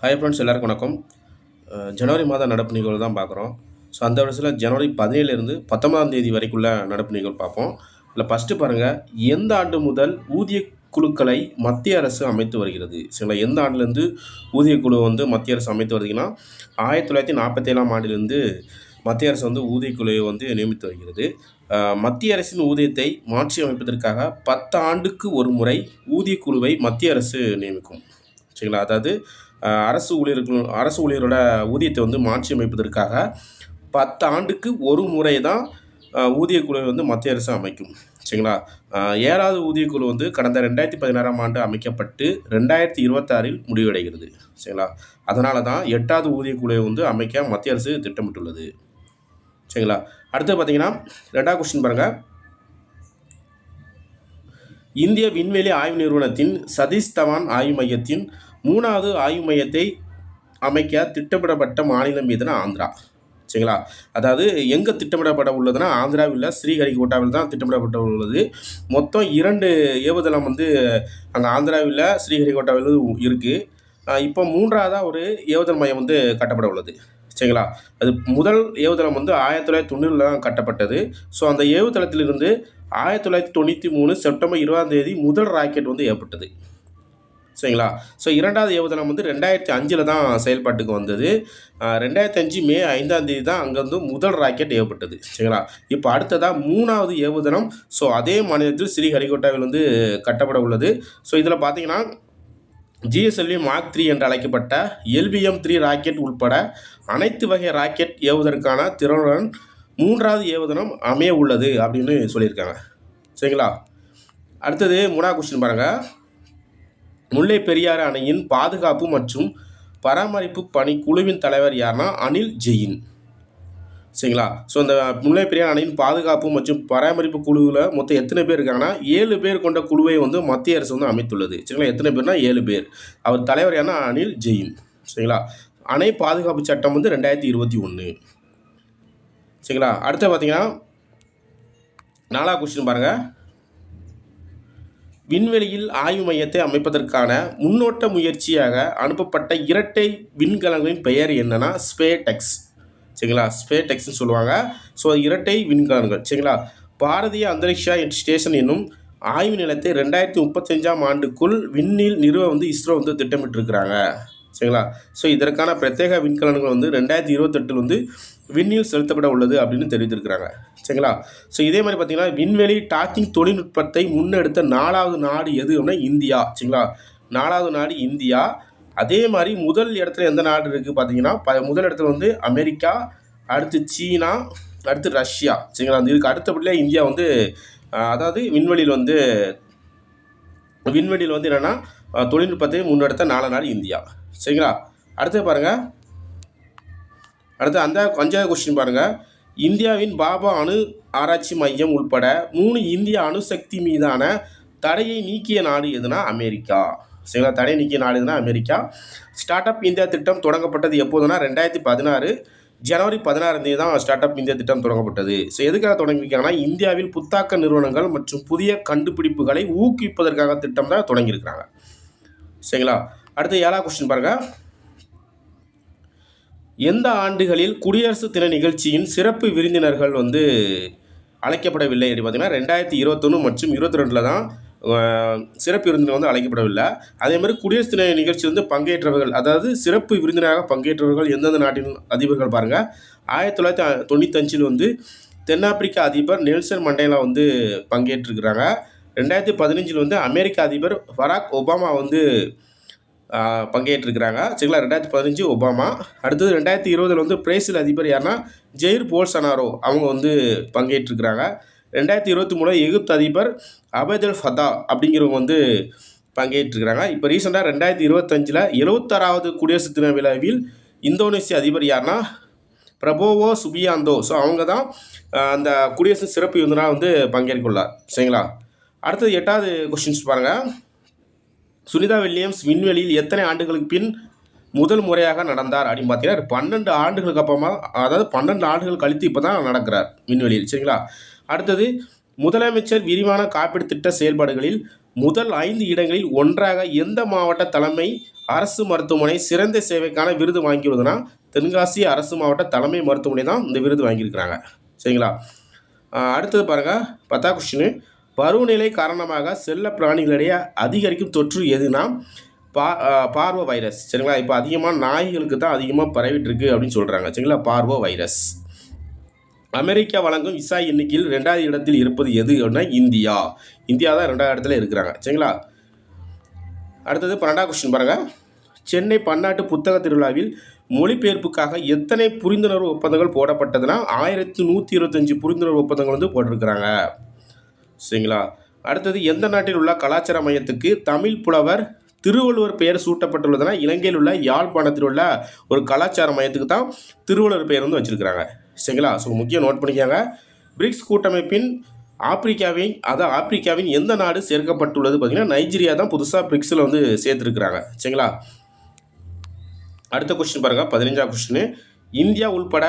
Hi friends, எல்லாருக்கும் வணக்கம். ஜனவரி மாத நடப்பு நிகழ்வு தான் பார்க்குறோம். ஸோ அந்த வருஷத்தில் ஜனவரி 17லேருந்து 19ஆம் தேதி வரைக்குள்ள நடப்பு நிகழ்வு பார்ப்போம். இதில் ஃபஸ்ட்டு பாருங்கள், எந்த ஆண்டு முதல் ஊதிய குழுக்களை மத்திய அரசு அமைத்து வருகிறது? சரிங்களா, எந்த ஆண்டுலேருந்து ஊதிய குழு மத்திய அரசு அமைத்து வருதுன்னா 1947ஆம் ஆண்டிலிருந்து மத்திய அரசு ஊதிய குழுவை நியமித்து வருகிறது. மத்திய அரசின் ஊதியத்தை மாற்றி அமைப்பதற்காக 10 ஆண்டுக்கு ஒரு முறை ஊதிய குழுவை மத்திய அரசு நியமிக்கும். சரிங்களா, அதாவது அரசு ஊழியரோட ஊதியத்தை மாற்றி அமைப்பதற்காக 10 ஆண்டுக்கு ஒரு முறை தான் ஊதிய குழுவை மத்திய அரசு அமைக்கும். சரிங்களா, 7வது ஊதிய குழு கடந்த 2016ஆம் ஆண்டு அமைக்கப்பட்டு 2026இல் முடிவடைகிறது. சரிங்களா, அதனால தான் 8வது ஊதிய குழுவை அமைக்க மத்திய அரசு திட்டமிட்டுள்ளது. சரிங்களா, அடுத்து பார்த்தீங்கன்னா 2வது கொஸ்டின் பாருங்கள். இந்திய விண்வெளி ஆய்வு நிறுவனத்தின் சதீஷ் தவான் ஆய்வு மையத்தின் 3வது ஆய்வு மையத்தை அமைக்க திட்டமிடப்பட்ட மாநிலம் எதுனா ஆந்திரா. சரிங்களா, அதாவது எங்கே திட்டமிடப்பட உள்ளதுன்னா ஆந்திராவில் ஸ்ரீஹரிகோட்டாவில் தான் திட்டமிடப்பட்ட உள்ளது. மொத்தம் 2 ஏவுதளம் அங்கே ஆந்திராவில் ஸ்ரீஹரிகோட்டாவில் இருக்குது. இப்போ 3வதாக ஒரு ஏவுதல் மையம் கட்டப்பட உள்ளது. சரிங்களா, அது முதல் ஏவுதளம் 1990 தான் கட்டப்பட்டது. ஸோ அந்த ஏவுதளத்திலிருந்து 1993 செப்டம்பர் 20ஆம் தேதி முதல் ராக்கெட் ஏற்பட்டது. சரிங்களா, ஸோ 2வது ஏவுதளம் 2005 தான் செயல்பாட்டுக்கு வந்தது. 2005 மே 5ஆம் தேதி தான் அங்கேருந்து முதல் ராக்கெட் ஏவப்பட்டது. சரிங்களா, இப்போ அடுத்ததாக 3வது ஏவுதளம் ஸோ அதே மாநிலத்தில் ஸ்ரீஹரிகோட்டாவில் கட்டப்பட உள்ளது. ஸோ இதில் பார்த்தீங்கன்னா GSLV மார்க் 3 என்று அழைக்கப்பட்ட LVM-3 ராக்கெட் உட்பட அனைத்து வகை ராக்கெட் ஏவுவதற்கான திறனுடன் 3வது ஏவுதளம் அமைய உள்ளது அப்படின்னு சொல்லியிருக்காங்க. சரிங்களா, அடுத்தது 3வது கொஸ்டின் பாருங்கள். முல்லை பெரியாறு அணையின் பாதுகாப்பு மற்றும் பராமரிப்பு பணி குழுவின் தலைவர் யாருன்னா அனில் ஜெயின். சரிங்களா, ஸோ இந்த முல்லை பெரியாறு அணையின் பாதுகாப்பு மற்றும் பராமரிப்பு குழுவில் மொத்தம் எத்தனை பேர் இருக்காங்கன்னா 7 பேர் கொண்ட குழுவை மத்திய அரசு அமைத்துள்ளது. சரிங்களா, எத்தனை பேர்னா 7 பேர். அவர் தலைவர் யாருன்னா அனில் ஜெயின். சரிங்களா, அணை பாதுகாப்பு சட்டம் 2021. சரிங்களா, அடுத்து பார்த்தீங்கன்னா 4வது கொஸ்டின் பாருங்கள். விண்வெளியில் ஆய்வு மையத்தை அமைப்பதற்கான முன்னோட்ட முயற்சியாக அனுப்பப்பட்ட இரட்டை விண்கலங்களின் பெயர் என்னன்னா ஸ்பேடெக்ஸ். சரிங்களா, ஸ்பேடெக்ஸ்ன்னு சொல்லுவாங்க. ஸோ இரட்டை விண்கலங்கள். சரிங்களா, பாரதிய அந்தரிக்ஷா ஸ்டேஷன் என்னும் ஆய்வு நிலையத்தை 2035ஆம் ஆண்டுக்குள் விண்ணில் நிறுவ இஸ்ரோ திட்டமிட்டிருக்கிறாங்க. சரிங்களா, ஸோ இதற்கான பிரத்யேக விண்கலன்கள் 2028 விண்ணில் செலுத்தப்பட உள்ளது அப்படின்னு தெரிவித்திருக்கிறாங்க. சரிங்களா, ஸோ இதே மாதிரி பார்த்தீங்கன்னா விண்வெளி டாக்கிங் தொழில்நுட்பத்தை முன்னெடுத்த 4வது நாடு எது அப்படின்னா இந்தியா. சரிங்களா, 4வது நாடு இந்தியா. அதே மாதிரி முதல் இடத்துல எந்த நாடு இருக்குது பார்த்தீங்கன்னா முதல் இடத்துல அமெரிக்கா, அடுத்து சீனா, அடுத்து ரஷ்யா. சரிங்களா, இதுக்கு அடுத்தபடியாக இந்தியா அதாவது விண்வெளியில் என்னென்னா தொழில்நுட்பத்தை முன்னெடுத்த 4 நாடு இந்தியா. சரிங்களா, அடுத்து பாருங்கள். அடுத்து 5வது கொஸ்டின் பாருங்கள். இந்தியாவின் பாபா அணு ஆராய்ச்சி மையம் உட்பட 3 இந்திய அணுசக்தி மீதான தடையை நீக்கிய நாடு எதுனா அமெரிக்கா. சரிங்களா, தடை நீக்கிய நாடு எதுனா அமெரிக்கா. ஸ்டார்ட் அப் இந்தியா திட்டம் தொடங்கப்பட்டது எப்போதுனா 2016 ஜனவரி 16ஆம் தேதி தான் ஸ்டார்ட் அப் இந்தியா திட்டம் தொடங்கப்பட்டது. ஸோ எதுக்காக தொடங்கியிருக்காங்கன்னா இந்தியாவில் புத்தாக்க நிறுவனங்கள் மற்றும் புதிய கண்டுபிடிப்புகளை ஊக்குவிப்பதற்காக திட்டம் தான் தொடங்கியிருக்கிறாங்க. சரிங்களா, அடுத்து 7வது கொஸ்டின் பாருங்கள். எந்த ஆண்டுகளில் குடியரசு தின நிகழ்ச்சியின் சிறப்பு விருந்தினர்கள் அழைக்கப்படவில்லை அப்படின்னு பார்த்தீங்கன்னா 2021 மற்றும் 22 தான் சிறப்பு விருந்தினர் அழைக்கப்படவில்லை. அதேமாதிரி குடியரசு தின நிகழ்ச்சி பங்கேற்றவர்கள், அதாவது சிறப்பு விருந்தினராக பங்கேற்றவர்கள் எந்தெந்த நாட்டின் அதிபர்கள் பாருங்கள். 1995 தென்னாப்பிரிக்கா அதிபர் நெல்சன் மண்டேலா பங்கேற்றிருக்கிறாங்க. 2015 அமெரிக்க அதிபர் பராக் ஒபாமா பங்கேற்றிருக்கிறாங்க. சரிங்களா, 2015 ஒபாமா. அடுத்தது 2020 பிரேசில் அதிபர் யாருன்னா ஜெயிர் போல்சனாரோ அவங்க பங்கேற்றிருக்கிறாங்க. 2023 எகிப்து அதிபர் அபதல் ஃபதா அப்படிங்கிறவங்க பங்கேற்றிருக்கிறாங்க. இப்போ ரீசெண்டாக 2025 76வது குடியரசு தின விழாவில் இந்தோனேசிய அதிபர் யாருன்னா பிரபோவோ சுபியாந்தோ. ஸோ அவங்க தான் அந்த குடியரசு சிறப்பு விருந்தினராக பங்கேற்குள்ளார். சரிங்களா, அடுத்தது 8வது கொஸ்டின்ஸ் பாருங்கள். சுனிதா வில்லியம்ஸ் விண்வெளியில் எத்தனை ஆண்டுகளுக்கு பின் முதல் முறையாக நடந்தார் அப்படின்னு பார்த்தீங்கன்னா 12 ஆண்டுகளுக்கு அப்புறமா, அதாவது 12 ஆண்டுகள் கழித்து இப்போ தான் நடக்கிறார் விண்வெளியில். சரிங்களா, அடுத்தது முதலமைச்சர் விரிவான காப்பீடு திட்ட செயல்பாடுகளில் முதல் 5 இடங்களில் ஒன்றாக எந்த மாவட்ட தலைமை அரசு மருத்துவமனை சிறந்த சேவைக்கான விருது வாங்கியுள்ளதுன்னா தென்காசி அரசு மாவட்ட தலைமை மருத்துவமனை தான் இந்த விருது வாங்கியிருக்கிறாங்க. சரிங்களா? அடுத்தது பாருங்கள், 10வது கொஸ்டின். பருவநிலை காரணமாக செல்ல பிராணிகளிடையே அதிகரிக்கும் தொற்று எதுனா பார்வோ வைரஸ். சரிங்களா? இப்போ அதிகமாக நாய்களுக்கு தான் அதிகமாக பரவிட்டு இருக்கு அப்படின்னு சொல்கிறாங்க. சரிங்களா? Parvo virus. அமெரிக்கா வழங்கும் விசா எண்ணிக்கையில் 2வது இடத்தில் இருப்பது எது அப்படின்னா இந்தியா. இந்தியா தான் 2வது இடத்துல இருக்கிறாங்க. சரிங்களா? அடுத்தது 12வது கொஸ்டின் பாருங்கள். சென்னை பன்னாட்டு புத்தக திருவிழாவில் மொழிபெயர்ப்புக்காக எத்தனை புரிந்துணர்வு ஒப்பந்தங்கள் போடப்பட்டதுன்னா 1125 புரிந்துணர்வு ஒப்பந்தங்கள் வந்து போட்டிருக்கிறாங்க. சரிங்களா? அடுத்தது எந்த நாட்டில் உள்ள கலாச்சார மையத்துக்கு தமிழ் புலவர் திருவள்ளுவர் பெயர் சூட்டப்பட்டுள்ளதுன்னா இலங்கையில் உள்ள யாழ்ப்பாணத்தில் உள்ள ஒரு கலாச்சார மையத்துக்கு தான் திருவள்ளுவர் பெயர் வந்து வச்சுருக்கிறாங்க. சரிங்களா? ஸோ முக்கியம் நோட் பண்ணிக்காங்க. பிரிக்ஸ் கூட்டமைப்பின் ஆப்பிரிக்காவின் எந்த நாடு சேர்க்கப்பட்டுள்ளது பார்த்தீங்கன்னா நைஜீரியா தான் புதுசாக பிரிக்ஸில் வந்து சேர்த்துருக்குறாங்க. சரிங்களா? அடுத்த கொஸ்டின் பாருங்கள், 15வது கொஸ்டின். இந்தியா உள்பட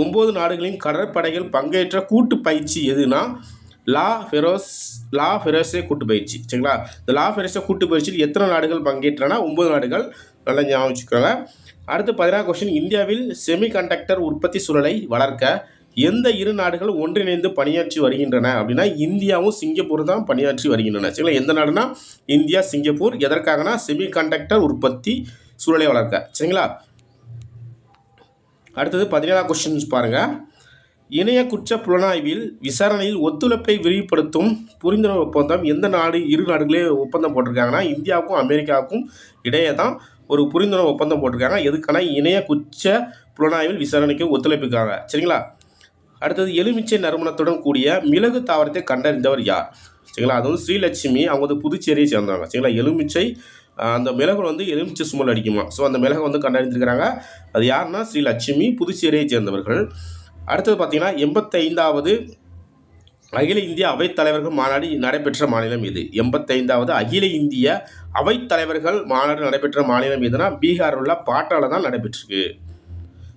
9 நாடுகளின் கடற்படைகள் பங்கேற்ற கூட்டு பயிற்சி எதுனா லா ஃபெரோசே கூட்டு பயிற்சி. சரிங்களா? இந்த லா ஃபெரோசே கூட்டு பயிற்சியில் எத்தனை நாடுகள் பங்கேற்றனா 9 நாடுகள். நல்லா ஞாபகம் வச்சுக்கோங்க. அடுத்து 16வது கொஸ்டின். இந்தியாவில் செமிகண்டக்டர் உற்பத்தி சூழலை வளர்க்க எந்த 2 நாடுகள் ஒன்றிணைந்து பணியாற்றி வருகின்றன அப்படின்னா இந்தியாவும் சிங்கப்பூர் தான் பணியாற்றி வருகின்றன. சரிங்களா? எந்த நாடுனா இந்தியா, சிங்கப்பூர். எதற்காகனா செமிகண்டக்டர் உற்பத்தி சூழலை வளர்க்க. சரிங்களா? அடுத்தது 17வது கொஸ்டின்ஸ் பாருங்கள். இணைய குற்ற புலனாய்வில் விசாரணையில் ஒத்துழைப்பை விரிவுபடுத்தும் புரிந்துணர்வு ஒப்பந்தம் எந்த நாடு 2 நாடுகளே ஒப்பந்தம் போட்டிருக்காங்கன்னா இந்தியாவுக்கும் அமெரிக்காவுக்கும் இடையே தான் ஒரு புரிந்துணர்வு ஒப்பந்தம் போட்டிருக்காங்க. எதுக்கான இணைய குற்ற புலனாய்வில் விசாரணைக்கு ஒத்துழைப்புக்காக. சரிங்களா? அடுத்தது எலுமிச்சை நறுமணத்துடன் கூடிய மிளகு தாவரத்தை கண்டறிந்தவர் யார்? சரிங்களா? அது வந்து ஸ்ரீலட்சுமி. அவங்க வந்து புதுச்சேரியை சேர்ந்தவங்க. சரிங்களா? எலுமிச்சை அந்த மிளகு வந்து எலுமிச்சை சுமல் அடிக்குமா. ஸோ அந்த மிளகை வந்து கண்டறிந்திருக்கிறாங்க. அது யாருன்னா ஸ்ரீலட்சுமி, புதுச்சேரியை சேர்ந்தவர்கள். அடுத்தது பார்த்தீங்கன்னா 85வது அகில இந்திய அவைத்தலைவர்கள் மாநாடு நடைபெற்ற மாநிலம் எது? 85வது அகில இந்திய அவைத்தலைவர்கள் மாநாடு நடைபெற்ற மாநிலம் எதுனா பீகாரில் உள்ள பாட்டாவில் தான் நடைபெற்றிருக்கு.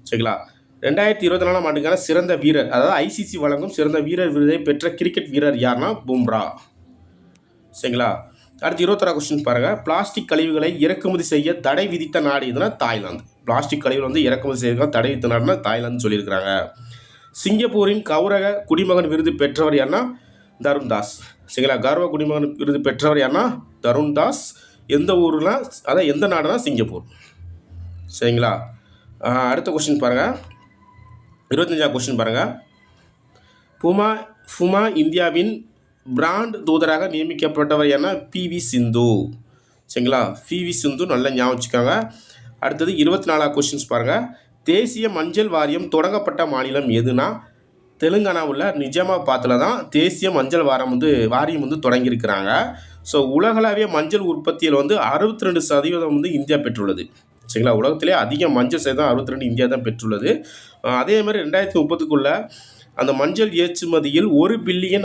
சரிங்களா? 2024ஆம் ஆண்டுக்கான சிறந்த வீரர், அதாவது ஐசிசி வழங்கும் சிறந்த வீரர் விருதை பெற்ற கிரிக்கெட் வீரர் யாருன்னா பும்ரா. சரிங்களா? அடுத்து 21வது கொஸ்டின் பாருங்கள். பிளாஸ்டிக் கழிவுகளை இறக்குமதி செய்ய தடை விதித்த நாடு எதுனா தாய்லாந்து. பிளாஸ்டிக் கழிவுகள் வந்து இறக்குமதி செய்ய தடை விதித்த நாடுனா தாய்லாந்து சொல்லியிருக்கிறாங்க. சிங்கப்பூரின் கௌரவ குடிமகன் விருது பெற்றவர் யாருன்னா தருண்தாஸ். சரிங்களா? கௌரவ குடிமகன் விருது பெற்றவர் யாருன்னா தருண்தாஸ். எந்த ஊர்னா அதான் எந்த நாடுனா சிங்கப்பூர். சரிங்களா? அடுத்த கொஸ்டின் பாருங்கள், 25வது கொஸ்டின் பாருங்கள். புமா இந்தியாவின் பிராண்ட் தூதராக நியமிக்கப்பட்டவர் என்ன? பிவி சிந்து. சரிங்களா? பிவி சிந்து நல்லா ஞாபகம் வச்சுக்கோங்க. அடுத்தது 24வது கொஸ்டின்ஸ் பாருங்கள். தேசிய மஞ்சள் வாரியம் தொடங்கப்பட்ட மாநிலம் எதுனா தெலுங்கானாவில் நிஜாமாபாத்தில் தான் தேசிய மஞ்சள் வாரியம் வந்து தொடங்கியிருக்கிறாங்க. ஸோ உலகளாவிய மஞ்சள் உற்பத்தியில் வந்து 62% வந்து இந்தியா பெற்றுள்ளது. சரிங்களா? உலகத்திலே அதிக மஞ்சள் சேதம் 62 இந்தியா தான் பெற்றுள்ளது. அதே மாதிரி 2030க்குள்ள அந்த மஞ்சள் ஏற்றுமதியில் $1 பில்லியன்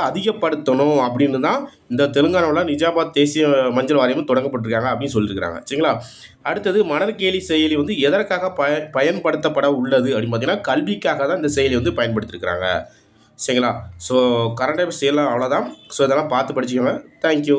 அதிகப்படுத்தணும் அப்படின்னு தான் இந்த தெலுங்கானாவில் நிஜாமாபாத் தேசிய மஞ்சள் வாரியம் தொடங்கப்பட்டிருக்காங்க அப்படின்னு சொல்லியிருக்கிறாங்க. சரிங்களா? அடுத்தது மணற்கேலி செயலி வந்து எதற்காக பயன்படுத்தப்பட உள்ளது அப்படின்னு பார்த்தீங்கன்னா கல்விக்காக தான் இந்த செயலி வந்து பயன்படுத்தியிருக்கிறாங்க. சரிங்களா? ஸோ கரண்ட் அஃபேர்ஸ் எல்லாம் அவ்வளோதான். ஸோ இதெல்லாம் பார்த்து படிச்சுக்கோங்க. தேங்க்யூ.